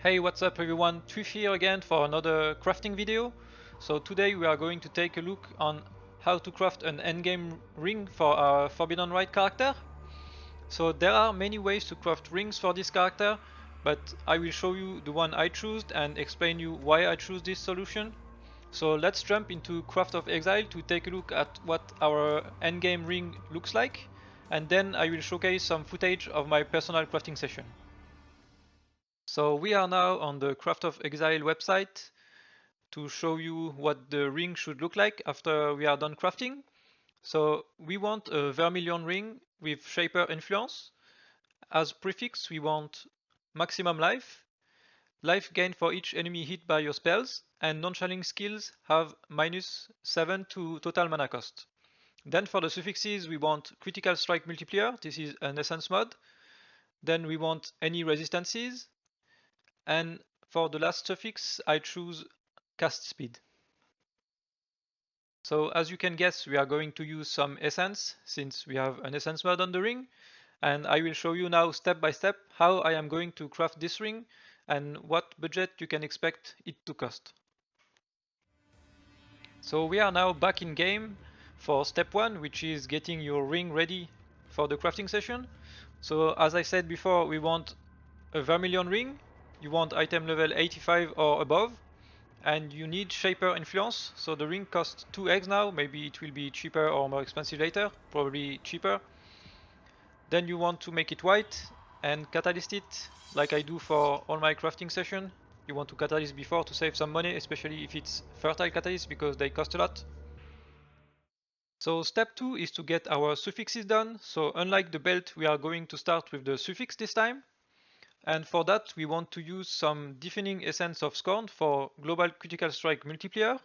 Hey, what's up everyone, Twif here again for another crafting video. So today we are going to take a look on how to craft an endgame ring for our Forbidden Rite character. So there are many ways to craft rings for this character, but I will show you the one I chose and explain you why I choose this solution. So let's jump into Craft of Exile to take a look at what our endgame ring looks like, and then I will showcase some footage of my personal crafting session. So we are now on the Craft of Exile website to show you what the ring should look like after we are done crafting. So we want a vermilion ring with shaper influence. As prefix we want maximum life, life gain for each enemy hit by your spells, and non-challenge skills have -7 to total mana cost. Then for the suffixes we want critical strike multiplier, this is an essence mod. Then we want any resistances. And for the last suffix, I choose cast speed. So as you can guess, we are going to use some essence since we have an essence mod on the ring. And I will show you now step by step how I am going to craft this ring and what budget you can expect it to cost. So we are now back in game for step 1, which is getting your ring ready for the crafting session. So as I said before, we want a vermilion ring. You want item level 85 or above, and you need shaper influence. So the ring costs 2 eggs now, maybe it will be cheaper or more expensive later, probably cheaper. Then you want to make it white and catalyst it like I do for all my crafting session. You want to catalyst before to save some money, especially if it's fertile catalyst because they cost a lot. So step 2 is to get our suffixes done. So unlike the belt, we are going to start with the suffix this time. And for that, we want to use some deafening essence of scorn for global critical strike multiplier.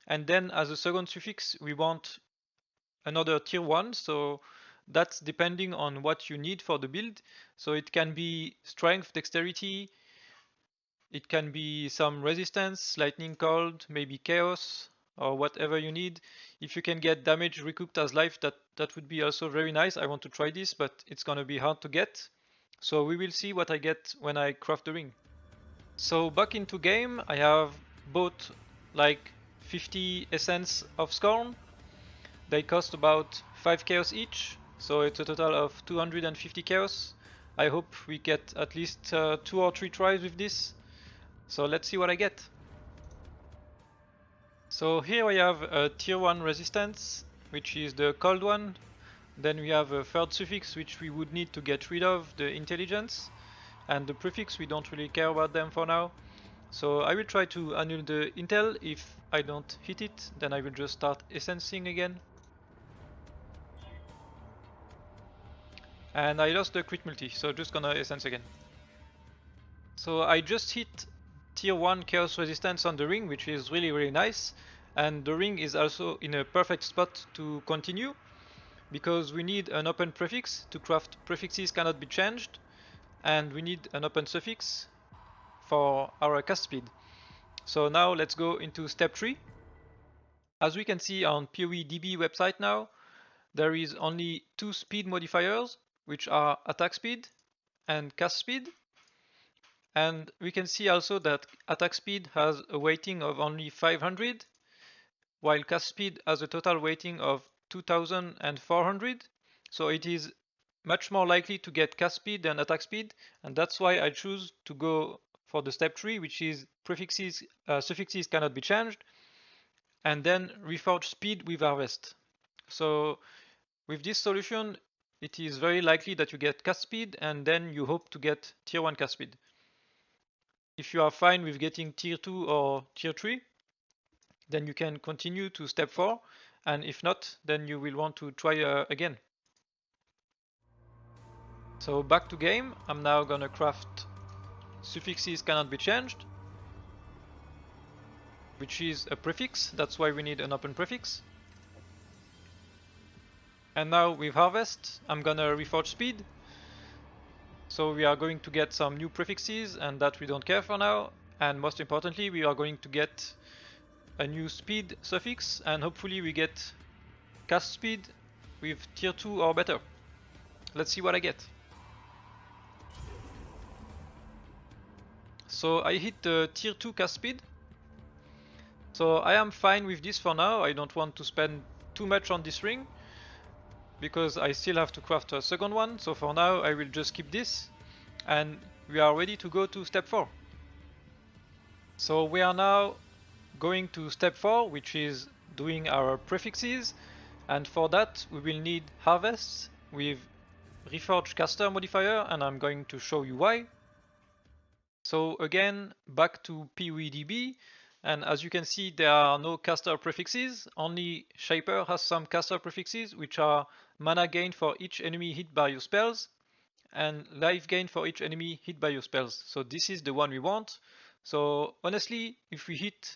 And then as a second suffix, we want another tier 1. So that's depending on what you need for the build. So it can be strength, dexterity. It can be some resistance, lightning cold, maybe chaos, or whatever you need. If you can get damage recouped as life, that would be also very nice. I want to try this, but it's gonna be hard to get. So we will see what I get when I craft the ring. So back into game, I have bought like 50 essence of Scorn. They cost about 5 chaos each, so it's a total of 250 chaos. I hope we get at least 2 or 3 tries with this. So let's see what I get. So here we have a tier 1 resistance, which is the cold one. Then we have a third suffix which we would need to get rid of, the intelligence. And the prefix, we don't really care about them for now. So I will try to annul the intel. If I don't hit it, then I will just start essencing again. And I lost the crit multi, so just gonna essence again. So I just hit tier 1 chaos resistance on the ring, which is really nice. And the ring is also in a perfect spot to continue, because we need an open prefix to craft prefixes cannot be changed, and we need an open suffix for our cast speed. So now let's go into step 3. As we can see on PoE DB website now, there is only 2 speed modifiers, which are attack speed and cast speed. And we can see also that attack speed has a weighting of only 500, while cast speed has a total weighting of 2400. So it is much more likely to get cast speed than attack speed, and that's why I choose to go for the step 3, which is prefixes, suffixes cannot be changed, and then reforge speed with harvest. So with this solution, it is very likely that you get cast speed, and then you hope to get tier 1 cast speed. If you are fine with getting tier 2 or tier 3, then you can continue to step 4, and if not, then you will want to try again. So back to game, I'm now gonna craft suffixes cannot be changed, which is a prefix, that's why we need an open prefix. And now with harvest, I'm gonna reforge speed. So we are going to get some new prefixes, and that we don't care for now. And most importantly, we are going to get a new speed suffix, and hopefully we get cast speed with tier 2 or better. Let's see what I get. So I hit the tier 2 cast speed. So I am fine with this for now. I don't want to spend too much on this ring because I still have to craft a second one. So for now I will just keep this and we are ready to go to step 4. So we are now going to step 4, which is doing our prefixes, and for that we will need harvests with reforged caster modifier, and I'm going to show you why. So again, back to PoE, and as you can see there are no caster prefixes, only Shaper has some caster prefixes, which are mana gain for each enemy hit by your spells, and life gain for each enemy hit by your spells. So this is the one we want. So honestly, if we hit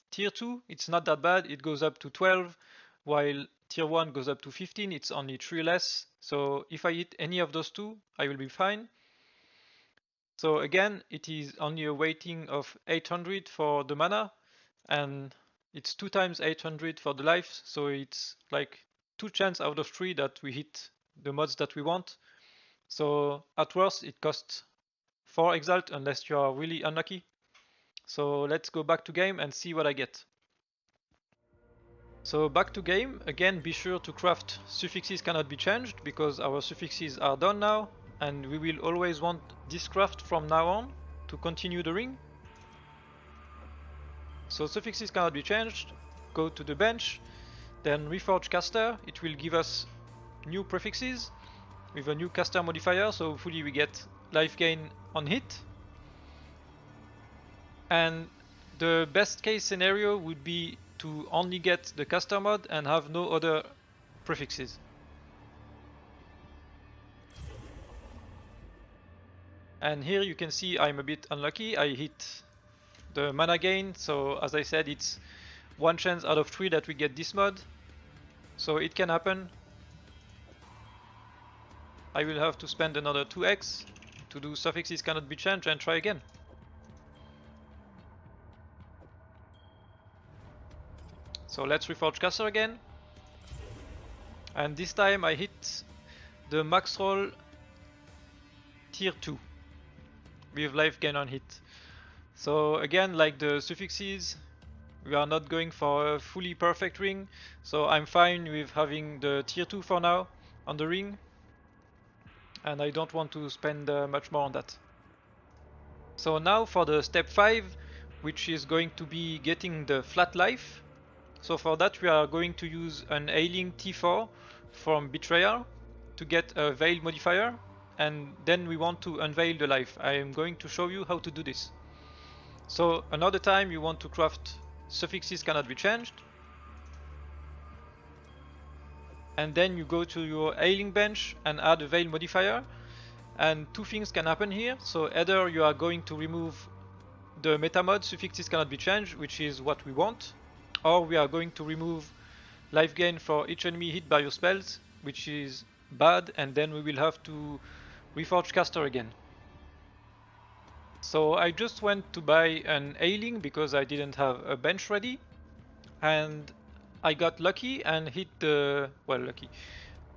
tier 2, it's not that bad, it goes up to 12, while tier 1 goes up to 15, it's only 3 less. So if I hit any of those two, I will be fine. So again, it is only a weighting of 800 for the mana, and it's 2 times 800 for the life, so it's like 2 chance out of 3 that we hit the mods that we want. So at worst, it costs 4 exalt unless you are really unlucky. So let's go back to game and see what I get. So back to game, again be sure to craft suffixes cannot be changed because our suffixes are done now, and we will always want this craft from now on to continue the ring. So suffixes cannot be changed, go to the bench, then reforge caster, it will give us new prefixes with a new caster modifier, so hopefully we get life gain on hit. And the best case scenario would be to only get the caster mod and have no other prefixes. And here you can see I'm a bit unlucky, I hit the mana gain, so as I said it's 1 chance out of 3 that we get this mod, so it can happen. I will have to spend another 2x to do suffixes cannot be changed and try again. So let's reforge caster again. And this time I hit the max roll tier 2 with life gain on hit. So again, like the suffixes, we are not going for a fully perfect ring, so I'm fine with having the tier 2 for now on the ring, and I don't want to spend much more on that. So now for the step 5, which is going to be getting the flat life. So for that we are going to use an ailing T4 from Betrayal to get a veil modifier, and then we want to unveil the life. I am going to show you how to do this. So another time you want to craft suffixes cannot be changed, and then you go to your ailing bench and add a veil modifier, and 2 things can happen here. So either you are going to remove the meta mod suffixes cannot be changed, which is what we want, or we are going to remove life gain for each enemy hit by your spells, which is bad, and then we will have to reforge caster again. So I just went to buy an ailing because I didn't have a bench ready, and I got lucky and hit the, well, lucky,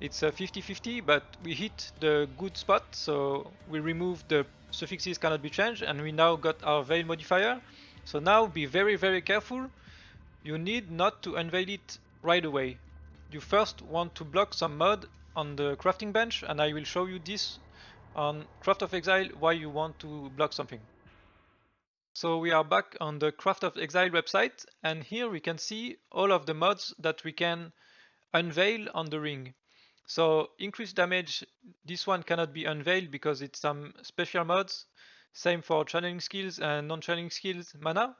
it's a 50-50, but we hit the good spot, so we removed the suffixes cannot be changed, and we now got our veil modifier. So now be very careful. You need not to unveil it right away. You first want to block some mod on the crafting bench, and I will show you this on Craft of Exile why you want to block something. So we are back on the Craft of Exile website, and here we can see all of the mods that we can unveil on the ring. So increased damage, this one cannot be unveiled because it's some special mods. Same for channeling skills and non-channeling skills mana.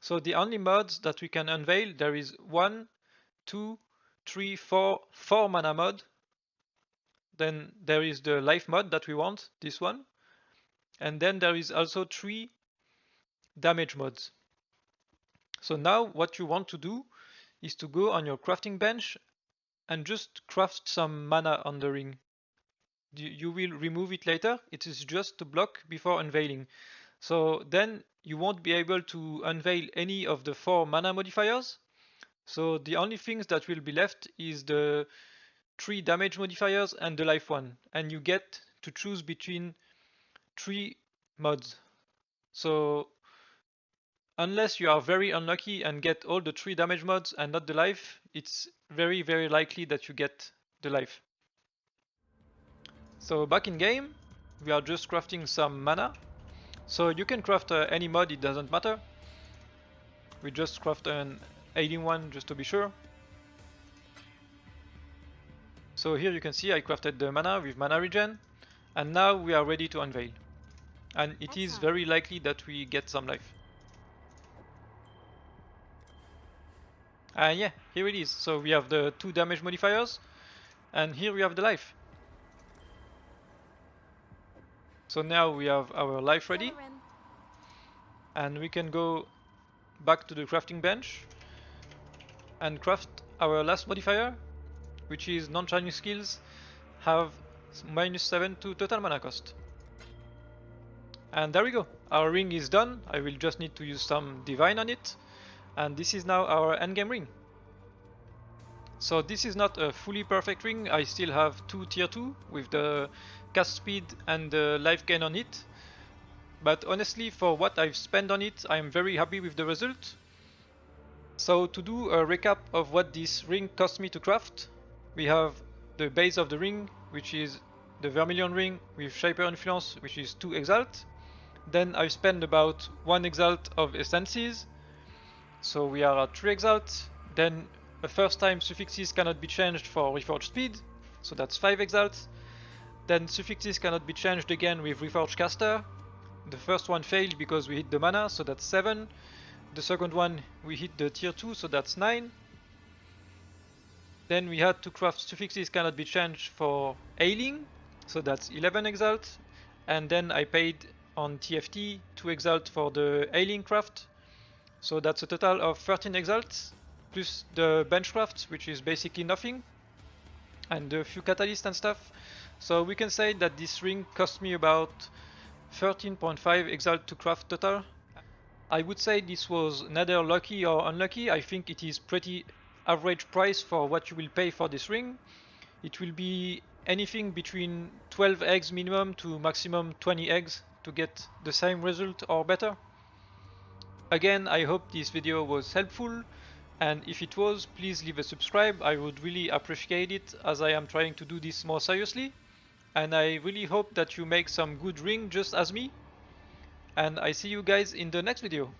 So the only mods that we can unveil, there is 1, 2, 3, 4 mana mod. Then there is the life mod that we want, this one. And then there is also 3 damage mods. So now what you want to do is to go on your crafting bench and just craft some mana on the ring. You will remove it later, it is just to block before unveiling. So then you won't be able to unveil any of the 4 mana modifiers. So the only things that will be left is the 3 damage modifiers and the life one, and you get to choose between 3 mods. So unless you are very unlucky and get all the 3 damage mods and not the life, it's very likely that you get the life. So back in game, we are just crafting some mana. So you can craft any mod, it doesn't matter. We just craft an alien one just to be sure. So here you can see I crafted the mana with mana regen, and now we are ready to unveil. And it is very likely that we get some life. And yeah, here it is. So we have the 2 damage modifiers, and here we have the life. So now we have our life ready, and we can go back to the crafting bench and craft our last modifier, which is non-charging skills have -7 to total mana cost. And there we go, our ring is done. I will just need to use some divine on it, and this is now our endgame ring. So this is not a fully perfect ring, I still have 2 tier 2 with the cast speed and the life gain on it, but honestly for what I've spent on it, I'm very happy with the result. So to do a recap of what this ring cost me to craft, we have the base of the ring, which is the Vermilion ring with Shaper Influence, which is 2 Exalt. Then I spend about 1 Exalt of Essences, so we are at 3 Exalt. Then a first time Suffixes cannot be changed for Reforged Speed, so that's 5 Exalt. Then Suffixes cannot be changed again with Reforged Caster. The first one failed because we hit the mana, so that's 7. The second one we hit the tier 2, so that's 9. Then we had to craft Suffixes cannot be changed for Ailing, so that's 11 Exalt. And then I paid on TFT 2 Exalt for the Ailing craft, so that's a total of 13 Exalts, plus the bench craft, which is basically nothing, and a few catalysts and stuff. So we can say that this ring cost me about 13.5 Exalt to craft total. I would say this was neither lucky or unlucky. I think it is pretty average price for what you will pay for this ring. It will be anything between 12 eggs minimum to maximum 20 eggs to get the same result or better. Again, I hope this video was helpful, and if it was, please leave a subscribe. I would really appreciate it, as I am trying to do this more seriously. And I really hope that you make some good ring just as me. And I see you guys in the next video.